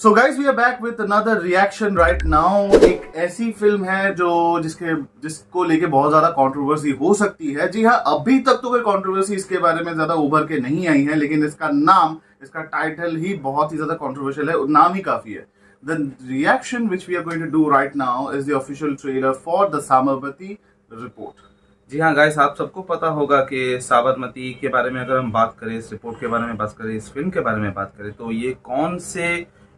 So guys we are back with another reaction right now. एक ऐसी film है जिसको लेके बहुत ज्यादा कंट्रोवर्सी हो सकती है। जी हाँ, अभी तक तो कोई कंट्रोवर्सी इसके बारे में ज्यादा उभर के नहीं आई है, लेकिन इसका टाइटल ही बहुत ही ज्यादा कंट्रोवर्शियल है, नाम ही काफी है। The reaction which we are going to do right now is the official trailer for the Sabarmati report. जी हाँ गाइस, आप सबको पता होगा कि साबरमती के बारे में अगर हम बात करें, इस रिपोर्ट के बारे में बात करें, इस फिल्म के बारे में बात करें, तो ये कौन से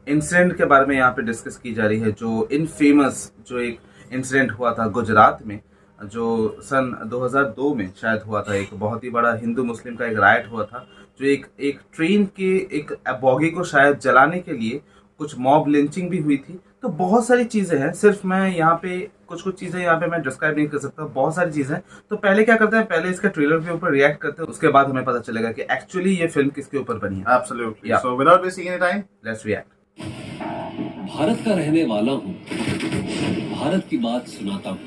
इंसिडेंट के बारे में यहाँ पे डिस्कस की जा रही है। जो इनफेमस जो एक इंसिडेंट हुआ था गुजरात में, जो सन 2002 में शायद हुआ था। एक बहुत ही बड़ा हिंदू मुस्लिम का एक राइट हुआ था, जो एक ट्रेन के एक बॉगी को शायद जलाने के लिए कुछ मॉब लिंचिंग भी हुई थी। तो बहुत सारी चीज़ें हैं, सिर्फ मैं यहाँ पे कुछ चीज़ें यहाँ पे मैं डिस्क्राइब नहीं कर सकता, बहुत सारी चीज़ें हैं। तो पहले क्या करते हैं, पहले इसके ट्रेलर के ऊपर रिएक्ट करते हैं, उसके बाद हमें पता चलेगा कि एक्चुअली ये फिल्म किसके ऊपर बनी है। Absolutely. So without wasting any time, let's react. Bharat का रहने वाला हूँ, भारत की बात सुनाता हूँ।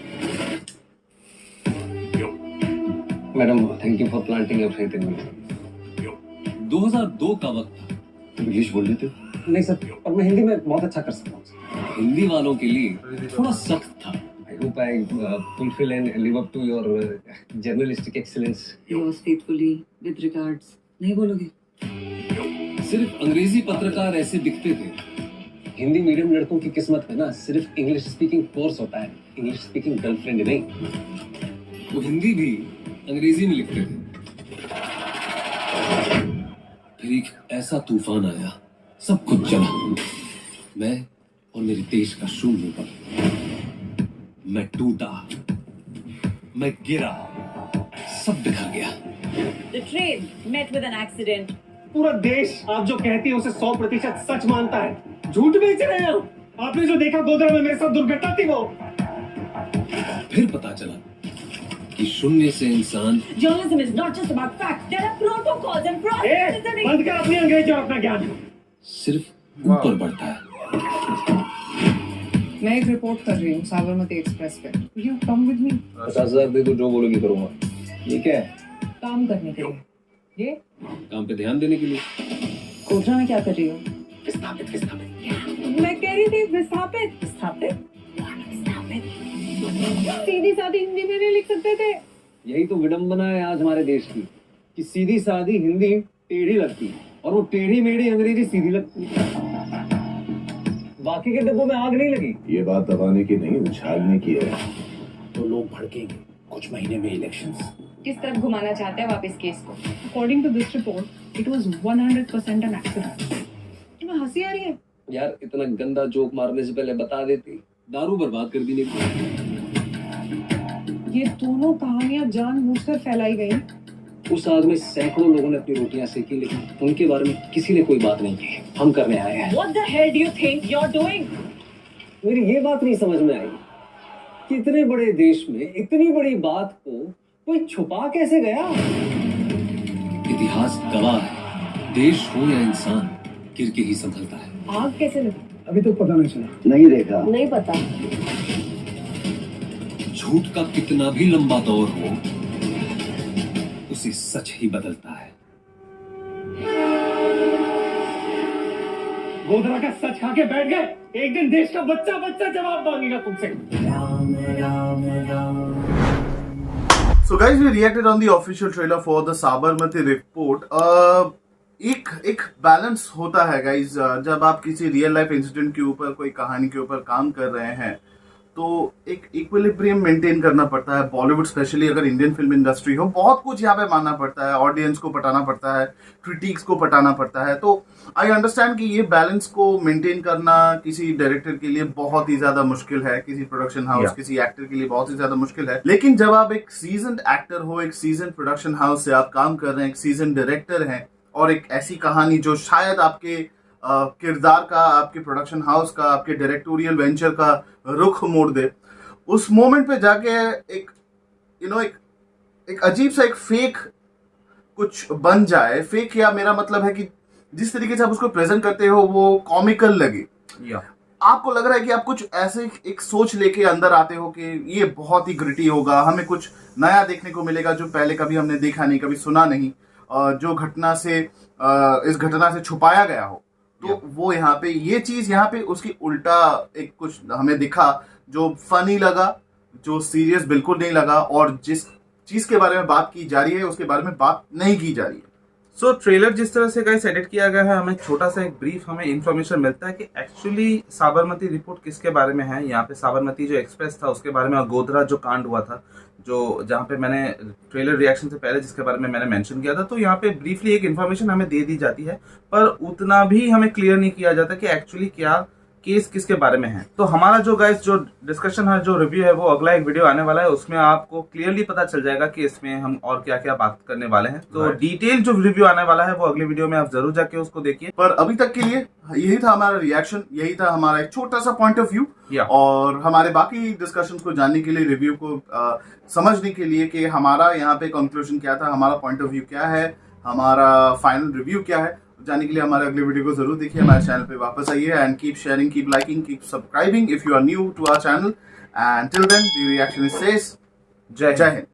Madam, thank you for planting your faith in me. 2002 का वक्त था। इंग्लिश बोल लेते हो? नहीं सर, और मैं हिंदी में बहुत अच्छा कर सकता हूँ। हिंदी वालों के लिए थोड़ा सख्त था। I hope I fulfil and live up to your journalistic excellence. Yours faithfully, with regards. नहीं बोलोगे? सिर्फ अंग्रेजी पत्रकार ऐसे दिखते थे। हिंदी मीडियम लड़कों की किस्मत में ना सिर्फ इंग्लिश स्पीकिंग कोर्स होता है, इंग्लिश स्पीकिंग गर्लफ्रेंड नहीं। वो हिंदी भी अंग्रेजी में लिखते थे। फिर एक ऐसा तूफान आया, सब कुछ चला। मैं और मेरे देश का शून्य पर मैं टूटा, मैं गिरा, सब बिखर गया। The train met with an accident. पूरा देश आप जो कहती है उसे 100% सच मानता है। झूठ बेच रहे हैं आपने जो देखा गोधरा में मेरे साथ दुर्घटना थी वो। फिर पता चला कि शून्य से इंसान। Journalism is not just about facts. There are protocols and processes and बंद कर अपनी अंग्रेजी और अपना ज्ञान। सिर्फ ऊपर बढ़ता है। मैं एक रिपोर्ट कर रही हूँ साबरमती एक्सप्रेस पे। You come with me. 50,000 दे दो, जो बोलोगी करूँगा। ये क्या है? काम करने के लिए। ये काम पे ध्यान देने के लिए। कोटरा में क्या कर रही हो? विस्थापित। मैं कह रही थी विस्थापित। सीधी सादी हिंदी में नहीं लिख सकते थे। यही तो विडंबना है आज हमारे देश की, कि सीधी सादी हिंदी टेढ़ी लगती है और वो टेढ़ी मेढ़ी अंग्रेजी सीधी लगती है। बाकी के डब्बों में आग नहीं लगी। ये बात दबाने की नहीं, उछालने की है। तो लोग भड़केंगे कुछ महीने में इलेक्शंस। किस तरफ घुमाना चाहते हैं वापस केस को? According to this report, it was 100% an accident. तुम्हें हंसी आ रही है? यार, इतना गंदा जोक मारने से पहले बता देती। दारू बर्बाद कर दी नहीं। ये दोनों कहानियां जानबूझकर फैलाई गई। उस आग में सैकड़ों लोगों ने अपनी रोटियां सेकी, लेकिन उनके बारे में किसी ने कोई बात नहीं की। हम करने आए हैं। What the hell do you think you're doing? मेरी ये बात नहीं समझ में आई कि इतने बड़े देश में इतनी बड़ी बात को कोई छुपा कैसे गया। इतिहास गवाह है, देश हो या इंसान गिर के ही संभलता है। आग कैसे लगी? अभी तो पता नहीं चला। नहीं देखा। नहीं पता। झूठ का कितना भी लंबा दौर हो, उसे सच ही बदलता है। गोधरा का सच खा के बैठ गए, एक दिन देश का बच्चा जवाब मांगेगा तुमसे। So guys, we reacted on the official trailer for the Sabarmati report. एक बैलेंस होता है गाइज, जब आप किसी रियल लाइफ इंसिडेंट के ऊपर, कोई कहानी के ऊपर काम कर रहे हैं, तो एक इक्विलिब्रियम मेंटेन करना पड़ता है। बॉलीवुड स्पेशली, अगर इंडियन फिल्म इंडस्ट्री हो, बहुत कुछ यहाँ पे मानना पड़ता है, ऑडियंस को पटाना पड़ता है, क्रिटिक्स को पटाना पड़ता है। तो आई अंडरस्टैंड कि ये बैलेंस को मेंटेन करना किसी डायरेक्टर के लिए बहुत ही ज्यादा मुश्किल है, किसी प्रोडक्शन हाउस, किसी एक्टर के लिए बहुत ही ज्यादा मुश्किल है। लेकिन जब आप एक सीजन्ड एक्टर हो, एक सीजन प्रोडक्शन हाउस से आप काम कर रहे हैं, एक सीजन डायरेक्टर हैं, और एक ऐसी कहानी जो शायद आपके किरदार का, आपके प्रोडक्शन हाउस का, आपके डायरेक्टोरियल वेंचर का रुख मोड़ दे, उस मोमेंट पे जाके एक अजीब सा एक फेक कुछ बन जाए। फेक, या मेरा मतलब है कि जिस तरीके से आप उसको प्रेजेंट करते हो वो कॉमिकल लगे, आपको लग रहा है कि आप कुछ ऐसे एक सोच लेके अंदर आते हो कि ये बहुत ही ग्रिटी होगा, हमें कुछ नया देखने को मिलेगा जो पहले कभी हमने देखा नहीं, कभी सुना नहीं, जो घटना से इस घटना से छुपाया गया हो तो वो यहाँ पे ये चीज यहाँ पे उसकी उल्टा एक कुछ हमें दिखा जो फनी लगा, जो सीरियस बिल्कुल नहीं लगा, और जिस चीज के बारे में बात की जा रही है उसके बारे में बात नहीं की जा रही है। सो ट्रेलर जिस तरह से गाइस एडिट किया गया है, हमें छोटा सा एक ब्रीफ हमें इन्फॉर्मेशन मिलता है कि एक्चुअली साबरमती रिपोर्ट किसके बारे में है। यहाँ पे साबरमती जो एक्सप्रेस था उसके बारे में, और गोधरा जो कांड हुआ था, जो जहाँ पे मैंने ट्रेलर रिएक्शन से पहले जिसके बारे में मैंने मेंशन किया था, तो यहाँ पे ब्रीफली एक इन्फॉर्मेशन हमें दे दी जाती है, पर उतना भी हमें क्लियर नहीं किया जाता कि एक्चुअली क्या केस किसके बारे में है। तो हमारा जो गाइस जो डिस्कशन है, जो रिव्यू है, वो अगला एक वीडियो आने वाला है, उसमें आपको क्लियरली पता चल जाएगा कि इसमें हम और क्या क्या बात करने वाले हैं। तो डिटेल जो रिव्यू आने वाला है वो अगले वीडियो में आप जरूर जाके उसको देखिए। पर अभी तक के लिए यही था हमारा रिएक्शन, यही था हमारा एक छोटा सा पॉइंट ऑफ व्यू, और हमारे बाकी डिस्कशंस को जानने के लिए, रिव्यू को समझने के लिए कि हमारा यहाँ पे कंक्लूजन क्या था, हमारा पॉइंट ऑफ व्यू क्या है, हमारा फाइनल रिव्यू क्या है, जानने के लिए हमारे अगले वीडियो को जरूर देखिए। हमारे चैनल पे वापस आइए and keep sharing, keep liking, keep subscribing if you are new to our channel, and till then the reaction is says जय हिंद।